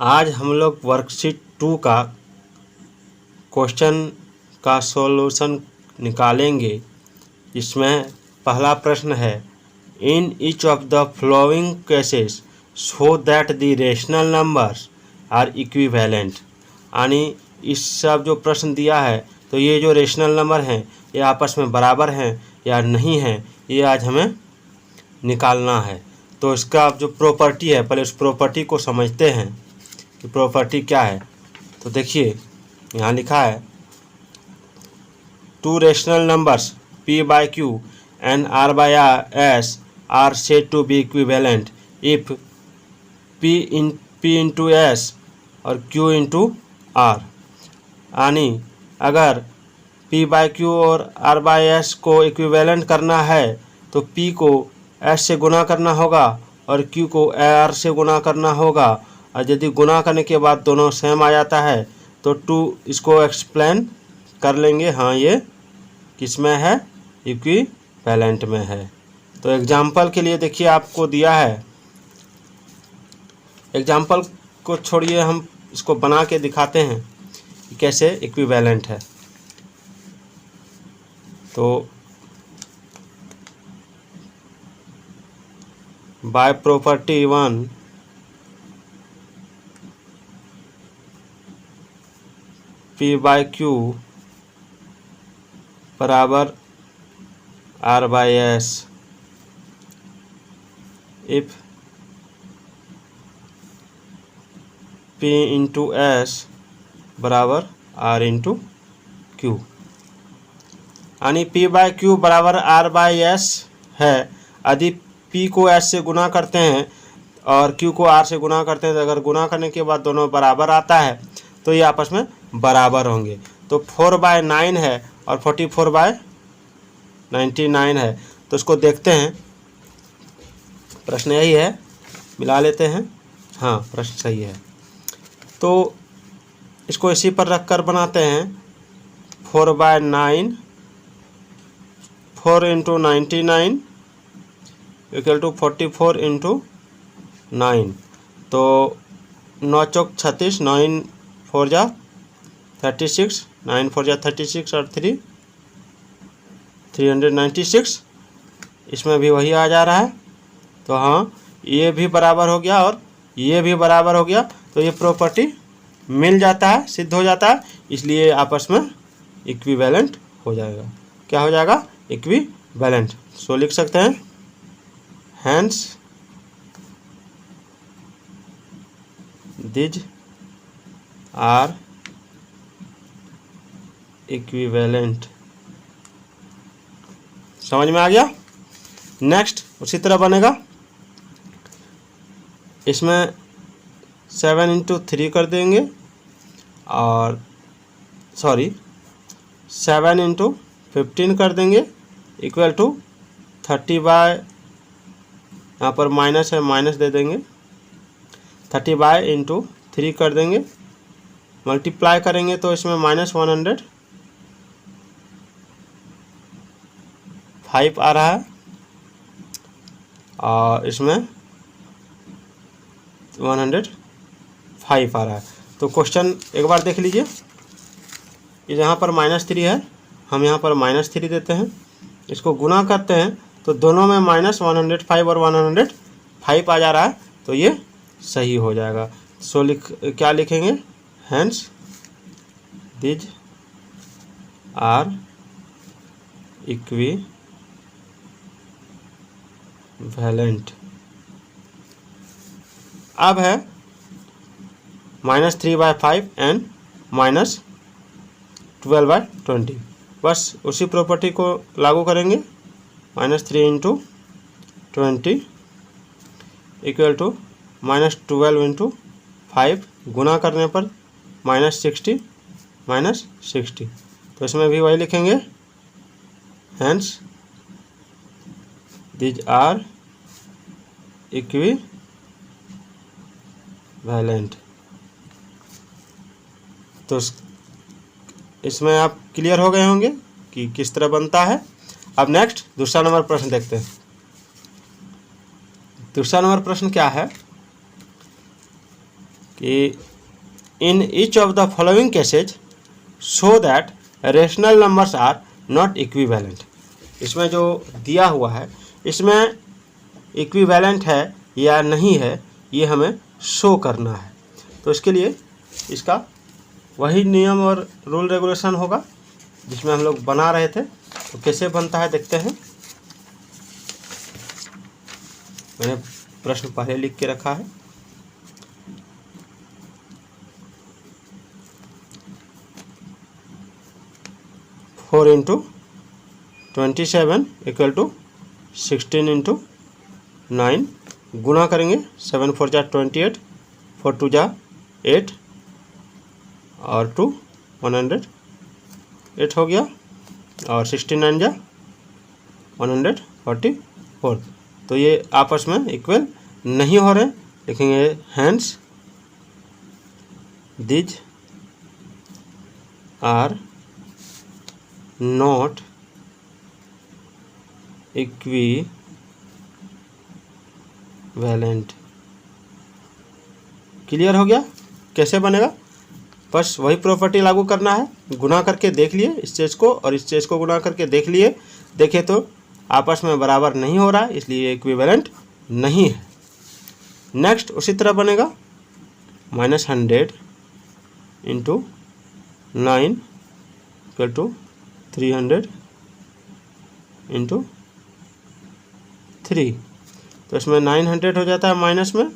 आज हम लोग वर्कशीट 2 का क्वेश्चन का सॉल्यूशन निकालेंगे। इसमें पहला प्रश्न है, in each of the following cases show that the rational numbers are equivalent. यानी इस सब जो प्रश्न दिया है तो ये जो रेशनल नंबर हैं ये आपस में बराबर हैं या नहीं हैं, ये आज हमें निकालना है। तो इसका जो प्रॉपर्टी है, पहले उस प्रॉपर्टी को समझते हैं कि प्रॉपर्टी क्या है। तो देखिए यहाँ लिखा है, two rational numbers p by q and r by s are said to be equivalent if p into s और q into r। यानी अगर p by q और r by s को इक्विवेलेंट करना है तो p को s से गुना करना होगा और q को r से गुना करना होगा। और यदि गुना करने के बाद दोनों सेम आ जाता है तो 2 इसको एक्सप्लेन कर लेंगे, हाँ ये किस में है, इक्विवेलेंट में है। तो एग्जाम्पल के लिए देखिए आपको दिया है, एग्जाम्पल को छोड़िए हम इसको बना के दिखाते हैं कि कैसे इक्विवेलेंट है। तो bye property 1 p by q बराबर r by s if p into s बराबर r into q। यानी p by q बराबर r by s है। यदि p को s से गुना करते हैं और q को r से गुना करते हैं तो अगर गुना करने के बाद दोनों बराबर आता है तो ये आपस में बराबर होंगे। तो 4/9 है और 44/99 है। तो इसको देखते हैं, प्रश्न यही है, मिला लेते हैं। हाँ प्रश्न सही है। तो इसको इसी पर रख कर बनाते हैं, 4/9 4 into 99 इक्वल टू 44 into 9। तो 9 चौक 36, 9 4 जा 36, 9 4 जा 36 और 3 396। इसमें भी वही आ जा रहा है। तो हाँ ये भी बराबर हो गया और ये भी बराबर हो गया। तो ये प्रॉपर्टी मिल जाता है, सिद्ध हो जाता है, इसलिए आपस में इक्विवेलेंट हो जाएगा। क्या हो जाएगा? इक्विवेलेंट। सो लिख सकते हैं, हैंस these आर इक्विवेलेंट। समझ में आ गया? नेक्स्ट उसी तरह बनेगा। इसमें 7 into 3 कर देंगे और 7 into 15 कर देंगे इक्वल टू 30 बाय, यहाँ पर माइनस है माइनस दे देंगे, 30 बाय इंटू 3 कर देंगे, मल्टीप्लाई करेंगे तो इसमें -105 आ रहा है और इसमें 105 आ रहा है। तो क्वेश्चन एक बार देख लीजिए, यहाँ पर -3 है, हम यहाँ पर -3 देते हैं, इसको गुना करते हैं तो दोनों में -105 और 105 आ जा रहा है, तो ये सही हो जाएगा। सो क्या लिखेंगे? Hence these are equivalent. अब है -3/5 एंड -12/20। बस उसी प्रॉपर्टी को लागू करेंगे, -3 into 20 इक्वल टू -12 into 5, गुना करने पर -60 -60। तो इसमें भी वही लिखेंगे, हैंस दीज आर इक्विवेलेंट। तो इसमें आप क्लियर हो गए होंगे कि किस तरह बनता है। अब नेक्स्ट दूसरा नंबर प्रश्न देखते हैं। दूसरा नंबर प्रश्न क्या है कि in each of the following cases show that rational numbers are not equivalent. इसमें जो दिया हुआ है इसमें इक्विवेलेंट है या नहीं है ये हमें शो करना है। तो इसके लिए इसका वही नियम और रूल रेगुलेशन होगा जिसमें हम लोग बना रहे थे। तो कैसे बनता है देखते हैं। मैंने प्रश्न पहले लिख के रखा है। Four into 27 equal to 16 into 9 गुना करेंगे। 7 4 जा 28, 4 2 जा 8 और 2 108 हो गया और 69 जा 144। तो ये आपस में इक्वल नहीं हो रहे, लिखेंगे hence these are not equivalent. Clear हो गया कैसे बनेगा? बस वही प्रॉपर्टी लागू करना है। गुना करके देख लिए इस चीज़ को और इस चीज़ को गुना करके देखे तो आपस में बराबर नहीं हो रहा है, इसलिए इक्विवेलेंट नहीं है। नेक्स्ट उसी तरह बनेगा -100 इंटू 9 इक्वल टू 300 इंटू 3। तो इसमें 900 हो जाता है माइनस में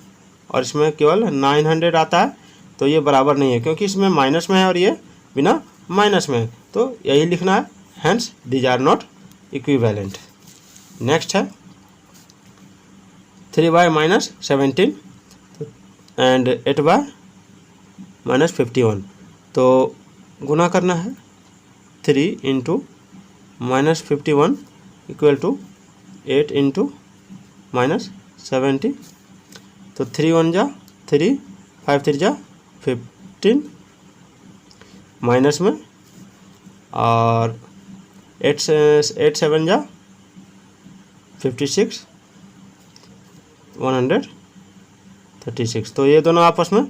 और इसमें केवल 900 आता है। तो ये बराबर नहीं है क्योंकि इसमें माइनस में है और ये बिना माइनस में है। तो यही लिखना है, hence these are not equivalent. Next है 3y -17 एंड 8y -51। तो गुना करना है 3 इंटू -51 इक्वल टू 8 इंटू -70। तो 3 1 जा 3, 5 3 जा 15 माइनस में और 8 7 जा 56 136। तो ये दोनों आपस में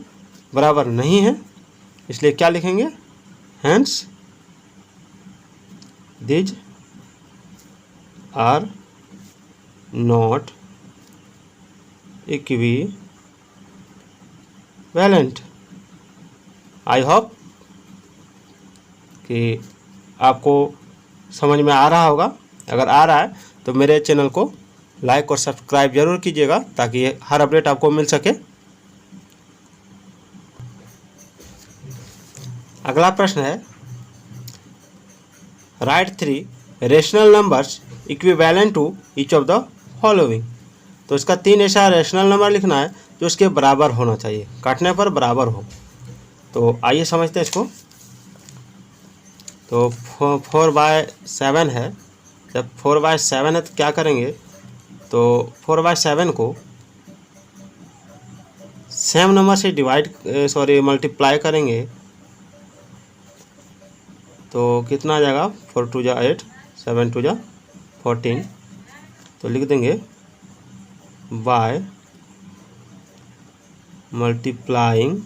बराबर नहीं है, इसलिए क्या लिखेंगे, hence these are not equivalent. I hope कि आपको समझ में आ रहा होगा। अगर आ रहा है तो मेरे चैनल को लाइक और सब्सक्राइब जरूर कीजिएगा ताकि हर अपडेट आपको मिल सके। अगला प्रश्न है write 3 rational numbers equivalent to each of the following. तो इसका 3 ऐसा रेशनल नंबर लिखना है जो इसके बराबर होना चाहिए, काटने पर बराबर हो। तो आइए समझते हैं इसको। तो 4/7 है। जब 4/7 है तो क्या करेंगे, तो 4/7 को सेम नंबर से मल्टीप्लाई करेंगे तो कितना आ जाएगा, 4 2 जा 8, 7 2 जा 14। तो लिख देंगे by multiplying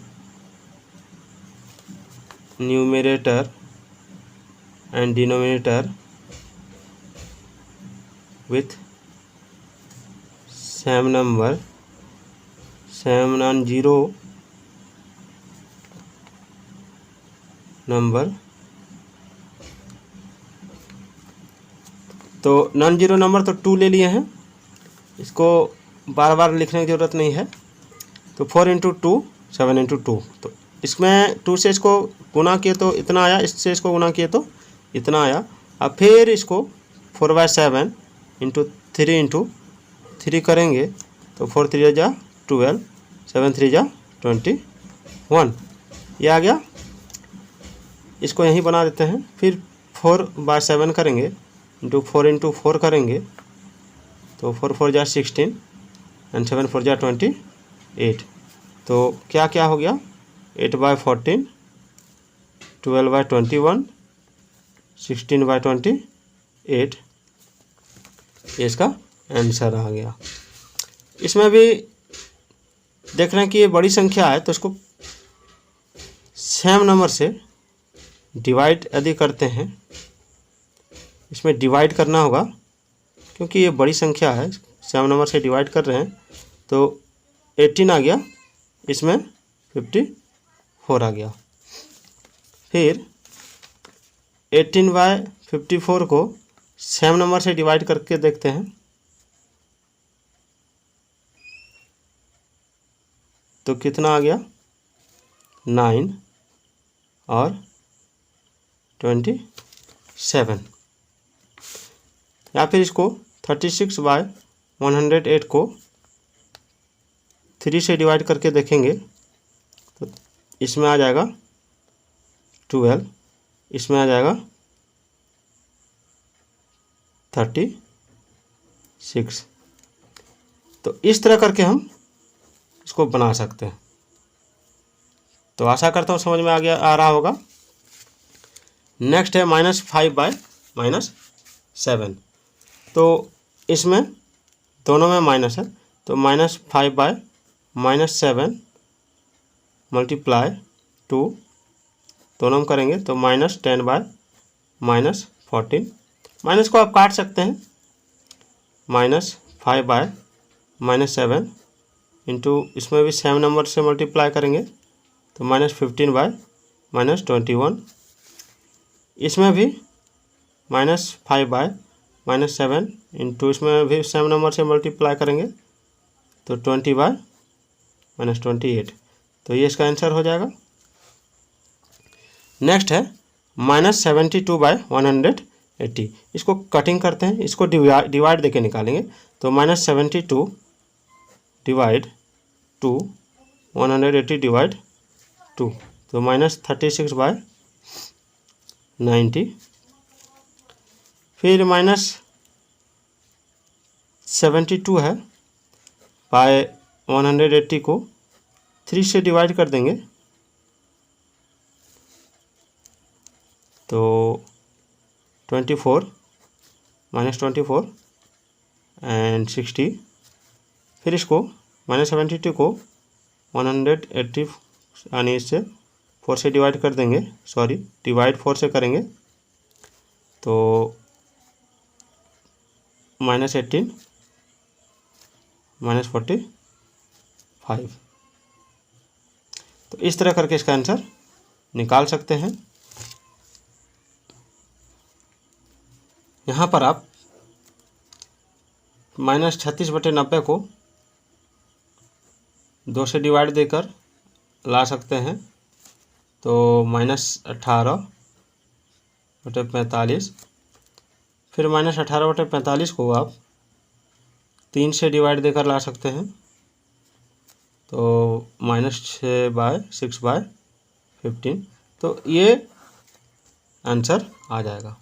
numerator and denominator with same number, same non-zero number। तो नॉन जीरो नंबर तो 2 ले लिए हैं, इसको बार बार लिखने की ज़रूरत नहीं है। तो 4 इंटू 2 7 इंटू 2। तो इसमें 2 से इसको गुना किए तो इतना आया, इससे इसको गुना किए तो इतना आया। अब फिर इसको 4/7 इंटू 3 करेंगे तो 4 3 जा 12, 7 3 जा 21, ये आ गया। इसको यहीं बना देते हैं। फिर 4/7 करेंगे इंटू 4 करेंगे तो 4 4 जा 16 एंड 7 4 जा 28। तो क्या क्या हो गया, 8/14, 12/21, 16/28। ये इसका आंसर आ गया। इसमें भी देख रहे हैं कि ये बड़ी संख्या है तो इसको सेम नंबर से डिवाइड यदि करते हैं, इसमें डिवाइड करना होगा क्योंकि ये बड़ी संख्या है, सेम नंबर से डिवाइड कर रहे हैं तो 18 आ गया, इसमें 54 आ गया। फिर 18/54 को सेम नंबर से डिवाइड करके देखते हैं तो कितना आ गया, 9 और 27। या फिर इसको 36/108 को 3 से डिवाइड करके देखेंगे तो इसमें आ जाएगा 12, इसमें आ जाएगा 36। तो इस तरह करके हम इसको बना सकते हैं। तो आशा करता हूँ समझ में आ रहा होगा। नेक्स्ट है -5/-7। तो इसमें दोनों में माइनस है, तो -5/-7 मल्टीप्लाई 2 दोनों हम करेंगे तो -10/-14। माइनस को आप काट सकते हैं, -5/-7 इंटू इसमें भी सेम नंबर से मल्टीप्लाई करेंगे तो -15/-21। इसमें भी -5/-7 इंटू इसमें भी सेम नंबर से मल्टीप्लाई करेंगे तो 20/-28। तो ये इसका आंसर हो जाएगा। नेक्स्ट है -72/180। इसको कटिंग करते हैं, इसको डिवाइड देके निकालेंगे तो -72 डिवाइड 2 180 डिवाइड 2 तो -36/90। फिर -72 है बाय 180 को 3 से डिवाइड कर देंगे तो 24 -24 एंड 60। फिर इसको -72 को 180 यानी इससे 4 से डिवाइड कर देंगे, सॉरी डिवाइड 4 से करेंगे तो -18 -45। तो इस तरह करके इसका आंसर निकाल सकते हैं। यहाँ पर आप -36/90 को 2 से डिवाइड देकर ला सकते हैं तो -18/45। फिर -18/45 को आप 3 से डिवाइड देकर ला सकते हैं तो -6/6/15। तो ये आंसर आ जाएगा।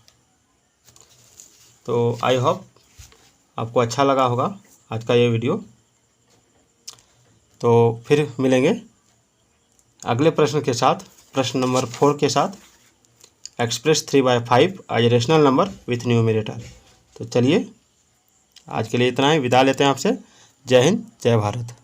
तो आई होप आपको अच्छा लगा होगा आज का ये वीडियो। तो फिर मिलेंगे अगले प्रश्न के साथ, प्रश्न नंबर 4 के साथ। एक्सप्रेस 3/5 आज रेशनल नंबर विथ न्यूमरेटर। तो चलिए आज के लिए इतना ही, विदा लेते हैं आपसे। जय हिंद, जय भारत।